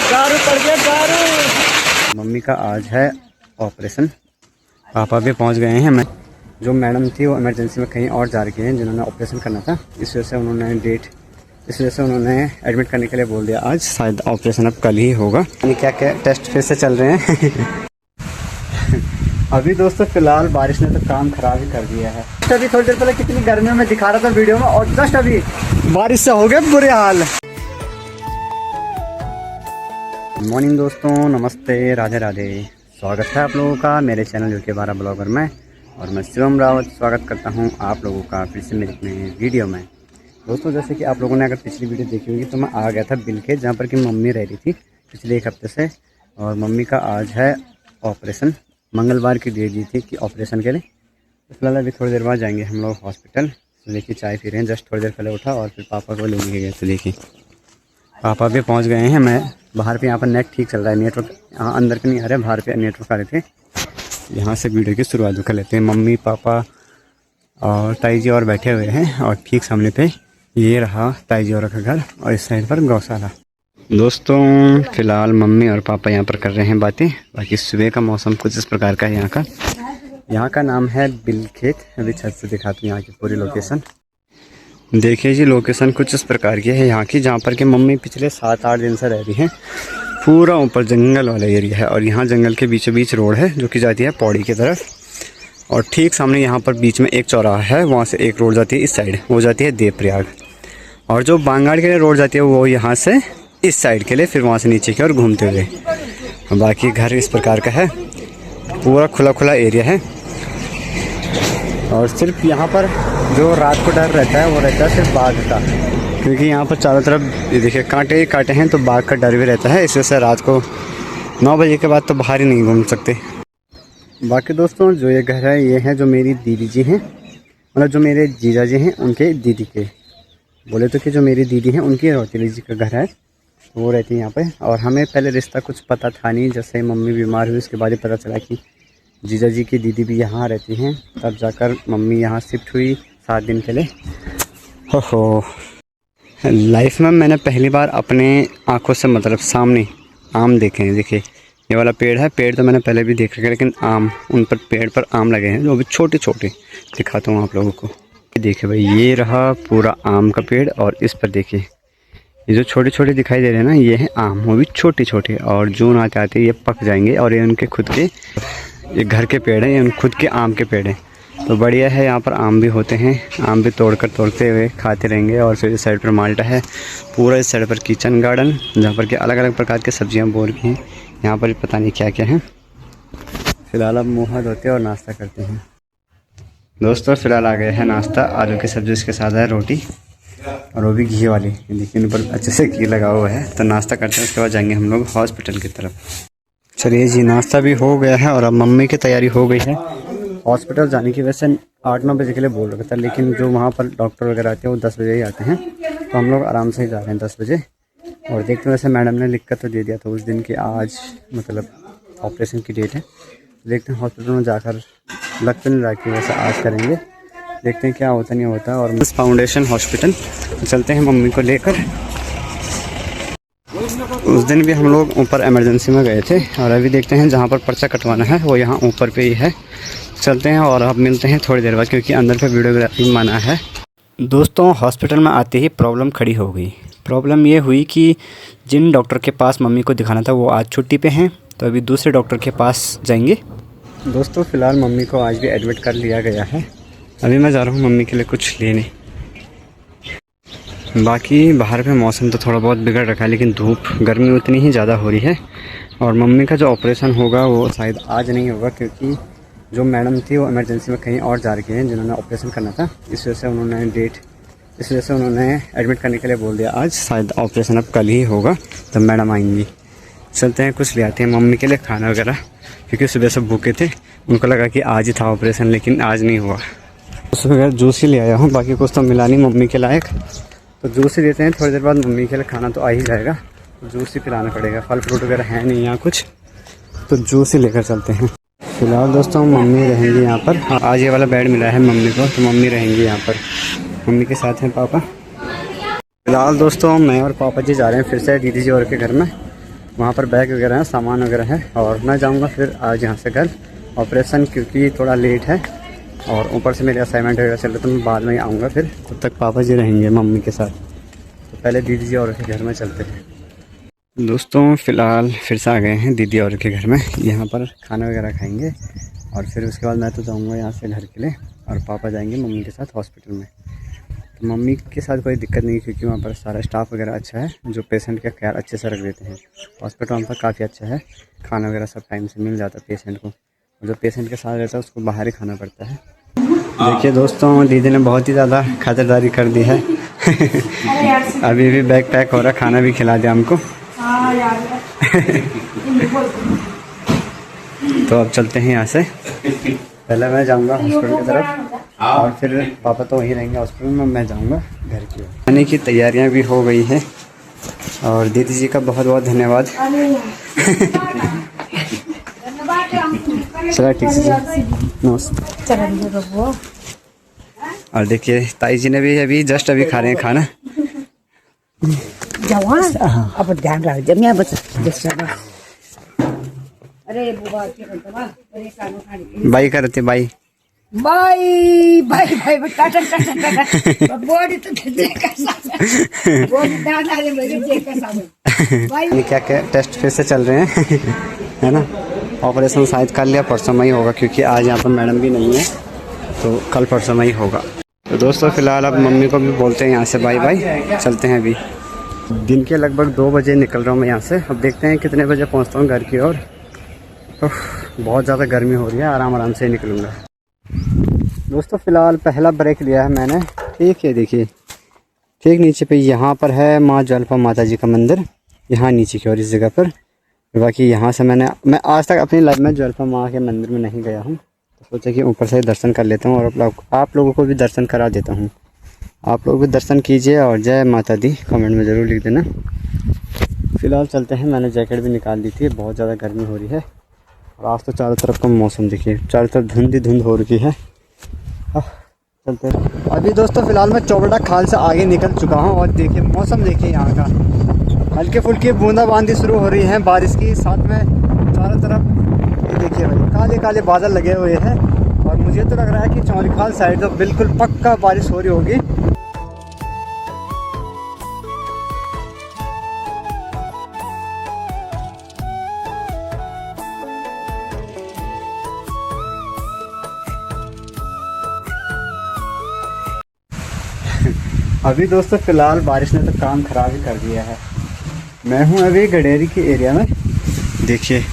दारू पड़ गया दारू। मम्मी का आज है ऑपरेशन। पापा भी पहुंच गए हैं। जो मैडम थी वो इमरजेंसी में कहीं और जा रही हैं, जिन्होंने ऑपरेशन करना था। इस वजह से उन्होंने एडमिट करने के लिए बोल दिया। आज शायद ऑपरेशन अब कल ही होगा। क्या क्या टेस्ट फिर से चल रहे हैं। अभी दोस्तों फिलहाल बारिश ने तो काम खराब ही कर दिया है। अभी थोड़ी देर पहले कितनी गर्मियों में दिखा रहा था वीडियो में, और जस्ट अभी बारिश से हो गए बुरे हाल। मॉर्निंग दोस्तों, नमस्ते, राधे राधे। स्वागत है आप लोगों का मेरे चैनल यूके 12 ब्लॉगर में, और मैं शिवम रावत स्वागत करता हूं आप लोगों का फिर से मेरे अपने वीडियो में। दोस्तों जैसे कि आप लोगों ने अगर पिछली वीडियो देखी होगी तो मैं आ गया था बिलखेत, जहां पर कि मम्मी रह रही थी पिछले एक हफ्ते से। और मम्मी का आज है ऑपरेशन। मंगलवार की डेट दी थी कि ऑपरेशन के लिए। तो फिलहाल अभी थोड़ी देर बाद जाएंगे हम लोग हॉस्पिटल। तो देखिए चाय पी रहे हैं, जस्ट थोड़ी देर पहले उठा और फिर पापा को लेके गए। तो देखिए पापा भी पहुंच गए हैं। मैं बाहर पे यहाँ पर नेट ठीक चल रहा है, नेटवर्क अंदर पे नहीं आ रहा है, बाहर पे नेटवर्क आ रहे थे। यहाँ से वीडियो की शुरुआत कर लेते हैं। मम्मी पापा और ताई जी और बैठे हुए हैं, और ठीक सामने पे ये रहा ताई जी और का घर, और इस साइड पर गौशाला। दोस्तों फिलहाल मम्मी और पापा यहाँ पर कर रहे हैं बातें। बाकी सुबह का मौसम कुछ इस प्रकार का है। यहाँ का नाम है बिलखेत। अभी छत से दिखाती हूँ यहाँ की पूरी लोकेशन। देखिए जी लोकेशन कुछ इस प्रकार की है यहाँ की, जहाँ पर कि मम्मी पिछले 7-8 दिन से रह रही हैं। पूरा ऊपर जंगल वाला एरिया है, और यहाँ जंगल के बीचों बीच रोड है जो कि जाती है पौड़ी की तरफ। और ठीक सामने यहाँ पर बीच में एक चौराहा है, वहाँ से एक रोड जाती है इस साइड, वो जाती है देवप्रयाग। और जो बांगाड़ के लिए रोड जाती है वो यहाँ से इस साइड के लिए, फिर वहाँ से नीचे की ओर घूमते हुए। बाकी घर इस प्रकार का है, पूरा खुला खुला एरिया है। और सिर्फ यहाँ पर जो रात को डर रहता है वो रहता है सिर्फ बाघ का, क्योंकि यहाँ पर चारों तरफ देखिए कांटे ही कांटे हैं, तो बाघ का डर भी रहता है। इस वजह से रात को 9 बजे के बाद तो बाहर ही नहीं घूम सकते। बाकी दोस्तों जो ये घर है ये है जो मेरी दीदी जी हैं, मतलब जो मेरे जीजा जी हैं उनके दीदी के, बोले तो कि जो मेरी दीदी हैं उनकी रौतीली जी का घर है, वो रहती है यहाँ पे। और हमें पहले रिश्ता कुछ पता था नहीं, जैसे मम्मी बीमार हुई उसके बाद ही पता चला कि जीजा जी की दीदी भी यहाँ रहती हैं। तब जाकर मम्मी यहाँ शिफ्ट हुई 7 दिन के लिए। हो लाइफ में मैंने पहली बार अपने आँखों से मतलब सामने आम देखे हैं। देखिए ये वाला पेड़ है, पेड़ तो मैंने पहले भी देख रखा है, लेकिन आम उन पर पेड़ पर आम लगे हैं जो अभी छोटे छोटे। दिखाता हूँ आप लोगों को। देखिए भाई ये रहा पूरा आम का पेड़, और इस पर देखिए ये जो छोटे छोटे दिखाई दे रहे हैं ना, ये है आम, वो भी छोटे छोटे। और जून आते आते ये पक जाएंगे, और ये उनके खुद के ये घर के पेड़ हैं, ये खुद के आम के पेड़ हैं। तो बढ़िया है, यहाँ पर आम भी होते हैं, आम भी तोड़ते हुए खाते रहेंगे। और फिर इस साइड पर माल्टा है, पूरा इस साइड पर किचन गार्डन, जहाँ पर के अलग अलग प्रकार की सब्जियाँ बोर की हैं। यहाँ पर पता नहीं क्या क्या है। फिलहाल अब मुँह हाथ धोते और नाश्ता करते हैं। दोस्तों फिलहाल आ गए हैं नाश्ता, आलू की सब्ज़ी, उसके साथ है रोटी, और वो भी घी वाली। देखिए इन पर अच्छे से घी लगा हुआ है। तो नाश्ता करते हैं, उसके बाद जाएंगे हम लोग हॉस्पिटल की तरफ। चलिए जी नाश्ता भी हो गया है, और अब मम्मी की तैयारी हो गई है हॉस्पिटल जाने की। वैसे 8-9 बजे के लिए बोल रखा था, लेकिन जो वहाँ पर डॉक्टर वगैरह आते हैं वो 10 बजे ही आते हैं, तो हम लोग आराम से ही जा रहे हैं 10 बजे। और देखते हैं, वैसे मैडम ने लिख कर तो दे दिया था उस दिन की आज मतलब ऑपरेशन की डेट है। देखते हैं हॉस्पिटल में जाकर, लग तो नहीं रहा कि वैसे आज करेंगे, देखते हैं क्या होता नहीं होता। और मिस फाउंडेशन हॉस्पिटल चलते हैं मम्मी को लेकर। उस दिन भी हम लोग ऊपर इमरजेंसी में गए थे, और अभी देखते हैं जहाँ पर पर्चा कटवाना है वो यहाँ ऊपर पे ही है। चलते हैं और अब मिलते हैं थोड़ी देर बाद, क्योंकि अंदर पे वीडियोग्राफी मना है। दोस्तों हॉस्पिटल में आते ही प्रॉब्लम खड़ी हो गई। प्रॉब्लम ये हुई कि जिन डॉक्टर के पास मम्मी को दिखाना था वो आज छुट्टी पे हैं, तो अभी दूसरे डॉक्टर के पास जाएंगे। दोस्तों फ़िलहाल मम्मी को आज भी एडमिट कर लिया गया है। अभी मैं जा रहा हूँ मम्मी के लिए कुछ लेने। बाकी बाहर पे मौसम तो थोड़ा बहुत बिगड़ रखा है, लेकिन धूप गर्मी उतनी ही ज़्यादा हो रही है। और मम्मी का जो ऑपरेशन होगा वो शायद आज नहीं होगा, क्योंकि जो मैडम थी वो इमरजेंसी में कहीं और जा रही हैं, जिन्होंने ऑपरेशन करना था। इस वजह से उन्होंने एडमिट करने के लिए बोल दिया। आज शायद ऑपरेशन अब कल ही होगा, तब मैडम आएंगी। चलते हैं कुछ ले आते हैं मम्मी के लिए खाना वगैरह, क्योंकि सुबह से भूखे थे। उनको लगा कि आज ही था ऑपरेशन, लेकिन आज नहीं हुआ। उस वगैरह जूस ही ले आया हूँ, बाकी कुछ तो मिला नहीं मम्मी के लायक, तो जूस ही देते हैं। थोड़ी देर बाद मम्मी के लिए खाना तो आ ही जाएगा, तो जूस ही पिलाना पड़ेगा। फल फ्रूट वगैरह है नहीं यहाँ कुछ, तो जूस ही लेकर चलते हैं। फिलहाल दोस्तों मम्मी रहेंगी यहाँ पर। आज ये वाला बेड मिला है मम्मी को, तो मम्मी रहेंगी यहाँ पर। मम्मी के साथ हैं पापा। फिलहाल दोस्तों मैं और पापा जी जा रहे हैं फिर से दीदी जी और के घर में। वहाँ पर बैग वगैरह हैं, सामान वगैरह है, और मैं जाऊँगा फिर आज यहाँ से घर ऑपरेशन, क्योंकि थोड़ा लेट है और ऊपर से मेरे असाइनमेंट वगैरह चल रहा, तो मैं बाद में ही आऊँगा। फिर तब तक पापा जी रहेंगे मम्मी के साथ, तो पहले दीदी जी और के घर में चलते हैं। दोस्तों फ़िलहाल फिर से आ गए हैं दीदी और के घर में। यहाँ पर खाना वगैरह खाएंगे और फिर उसके बाद मैं तो जाऊँगा यहाँ से घर के लिए, और पापा जाएंगे मम्मी के साथ हॉस्पिटल में। तो मम्मी के साथ कोई दिक्कत नहीं, क्योंकि वहाँ पर सारा स्टाफ वगैरह अच्छा है, जो पेशेंट का ख्याल अच्छे से रख देते हैं। हॉस्पिटल वहाँ पर काफ़ी अच्छा है, खाना वगैरह सब टाइम से मिल जाता है पेशेंट को। जो पेशेंट के साथ रहता है उसको बाहर ही खाना पड़ता है। देखिए दोस्तों, दीदी ने बहुत ही ज़्यादा खातिरदारी कर दी है। अभी भी बैग पैक हो रहा, खाना भी खिला दिया हमको। तो अब चलते हैं यहाँ से। पहले मैं जाऊँगा हॉस्पिटल की तरफ, और फिर पापा तो वहीं रहेंगे हॉस्पिटल में, मैं जाऊँगा घर की ओर। खाने की तैयारियाँ भी हो गई हैं, और दीदी जी का बहुत बहुत धन्यवाद। चला ठीक से नमस्ते। और देखिए ताई जी ने भी अभी जस्ट अभी खा रहे हैं खाना। अब ध्यान रख जमिया बस। अरे बाई करते by by by by cotton cotton cotton body तो देखा सामने बॉडी दादा ने मेरे देखा सामने बाई। ये क्या क्या टेस्ट फिर से चल रहे हैं है ना। ऑपरेशन शायद कल या परसों में ही होगा, क्योंकि आज यहाँ पर मैडम भी नहीं है, तो कल परसों में ही होगा। तो दोस्तों फ़िलहाल अब मम्मी को भी बोलते हैं यहाँ से बाय बाय, चलते हैं। अभी दिन के लगभग 2 बजे निकल रहा हूँ मैं यहाँ से। अब देखते हैं कितने बजे पहुँचता हूँ घर की ओर। तो बहुत ज़्यादा गर्मी हो रही है, आराम आराम से निकलूँगा। दोस्तों फ़िलहाल पहला ब्रेक लिया है मैंने। ठीक है, देखिए ठीक नीचे पे यहाँ पर है माँ ज्वालपा माता जी का मंदिर, यहाँ नीचे की ओर इस जगह पर। बाकी यहाँ से मैं आज तक अपनी लाइफ में ज्वालपा माँ के मंदिर में नहीं गया हूँ, तो सोचा कि ऊपर से दर्शन कर लेता हूँ, और आप लोगों को भी दर्शन करा देता हूँ। आप लोग भी दर्शन कीजिए, और जय माता दी कमेंट में ज़रूर लिख देना। फ़िलहाल चलते हैं। मैंने जैकेट भी निकाल दी थी, बहुत ज़्यादा गर्मी हो रही है, और आज तो चारों तरफ का मौसम देखिए, चारों तरफ धुंध ही धुंध हो रही है। चलते हैं। अभी दोस्तों फ़िलहाल मैं चौबटा खाल से आगे निकल चुका हूँ, और देखिए मौसम देखिए यहाँ का, हल्की फुल्की बूंदाबांदी शुरू हो रही है बारिश की, साथ में चारों तरफ ये देखिए भाई काले काले बादल लगे हुए हैं, और मुझे तो लग रहा है कि चौरीखाल साइड तो बिल्कुल पक्का बारिश हो रही होगी। अभी दोस्तों फ़िलहाल बारिश ने तो काम ख़राब ही कर दिया है। मैं हूँ अभी गडेरी के एरिया में। देखिए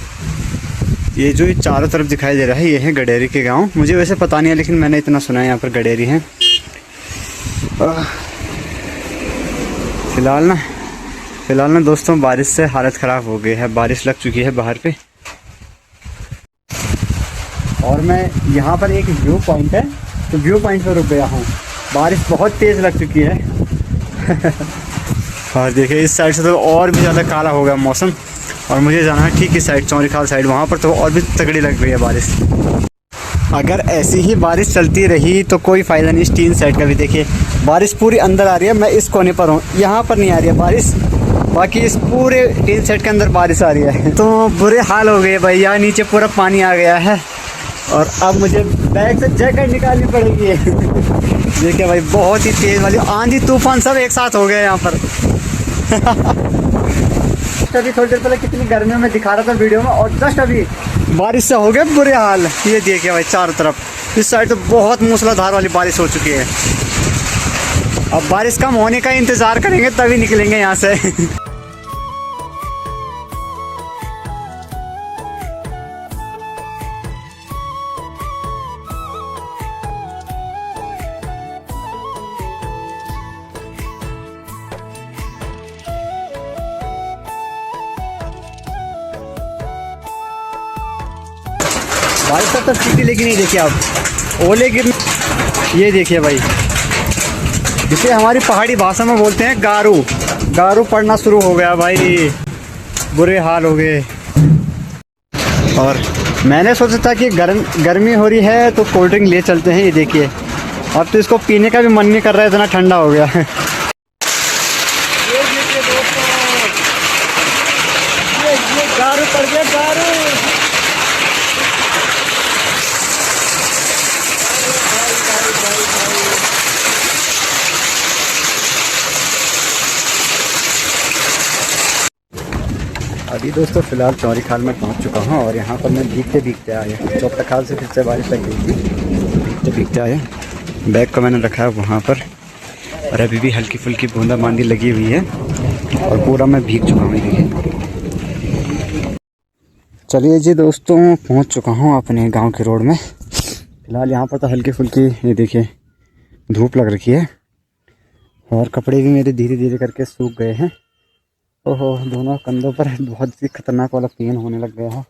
ये जो ये चारों तरफ दिखाई दे रहा है, ये है गडेरी के गांव। मुझे वैसे पता नहीं है, लेकिन मैंने इतना सुना है यहाँ पर गडेरी हैं। फ़िलहाल ना दोस्तों बारिश से हालत ख़राब हो गई है, बारिश लग चुकी है बाहर पे। और मैं यहाँ पर एक व्यू पॉइंट है, तो व्यू पॉइंट पर रुक गया हूँ। बारिश बहुत तेज़ लग चुकी है। और देखिए इस साइड से तो और भी ज़्यादा काला हो गया मौसम, और मुझे जाना है ठीक इस साइड चौरीखाल साइड, वहाँ पर तो और भी तगड़ी लग रही है बारिश। अगर ऐसी ही बारिश चलती रही तो कोई फ़ायदा नहीं। इस टीन साइड का भी देखिए बारिश पूरी अंदर आ रही है, मैं इस कोने पर हूँ, यहाँ पर नहीं आ रही है बारिश, बाकी इस पूरे टीन साइड के अंदर बारिश आ रही है। तो बुरे हाल हो गए भाई, यहाँ नीचे पूरा पानी आ गया है, और अब मुझे बैग से जैकेट निकालनी पड़ेगी। देखिए भाई बहुत ही तेज़ वाली आंधी तूफान सब एक साथ हो गए यहाँ पर। अभी थोड़ी देर पहले कितनी गर्मियों में दिखा रहा था वीडियो में, और जस्ट अभी बारिश से हो गए बुरे हाल। ये देखिए भाई चारों तरफ इस साइड तो बहुत मूसलाधार वाली बारिश हो चुकी है। अब बारिश कम होने का इंतज़ार करेंगे, तभी निकलेंगे यहाँ से। बारिश तब सीटी लेकिन नहीं, देखिए आप ओले गिर, ये देखिए भाई, जिसे हमारी पहाड़ी भाषा में बोलते हैं गारू, गारू पड़ना शुरू हो गया भाई, बुरे हाल हो गए। और मैंने सोचा था कि गर्मी हो रही है तो कोल्ड ड्रिंक ले चलते हैं। ये देखिए अब तो इसको पीने का भी मन नहीं कर रहा है, इतना ठंडा हो गया है। अभी दोस्तों फ़िलहाल चौरी खाल में पहुंच चुका हूं और यहां पर मैं भीगते भीगते आया। चौथा खाल से फिर से बारिश लग गई थी, भीगते भीगते आया। बैग को मैंने रखा है वहां पर और अभी भी हल्की फुल्की बूंदाबांदी लगी हुई है और पूरा मैं भीग चुका हूँ। देखिए, चलिए जी दोस्तों, पहुंच चुका हूं अपने गांव के रोड में। फ़िलहाल यहाँ पर तो हल्की फुल्की ये देखिए धूप लग रखी है और कपड़े भी मेरे धीरे धीरे करके सूख गए हैं। ओहो, दोनों कंधों पर बहुत ही खतरनाक वाला पेन होने लग गया है।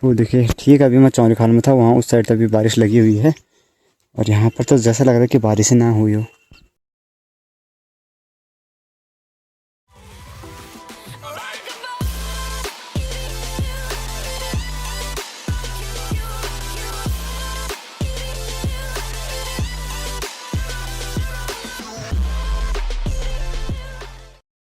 वो देखिए, ठीक अभी मैं चौरी खाल में था, वहाँ उस साइड तक भी बारिश लगी हुई है और यहाँ पर तो जैसा लग रहा है कि बारिश ही ना हुई हो।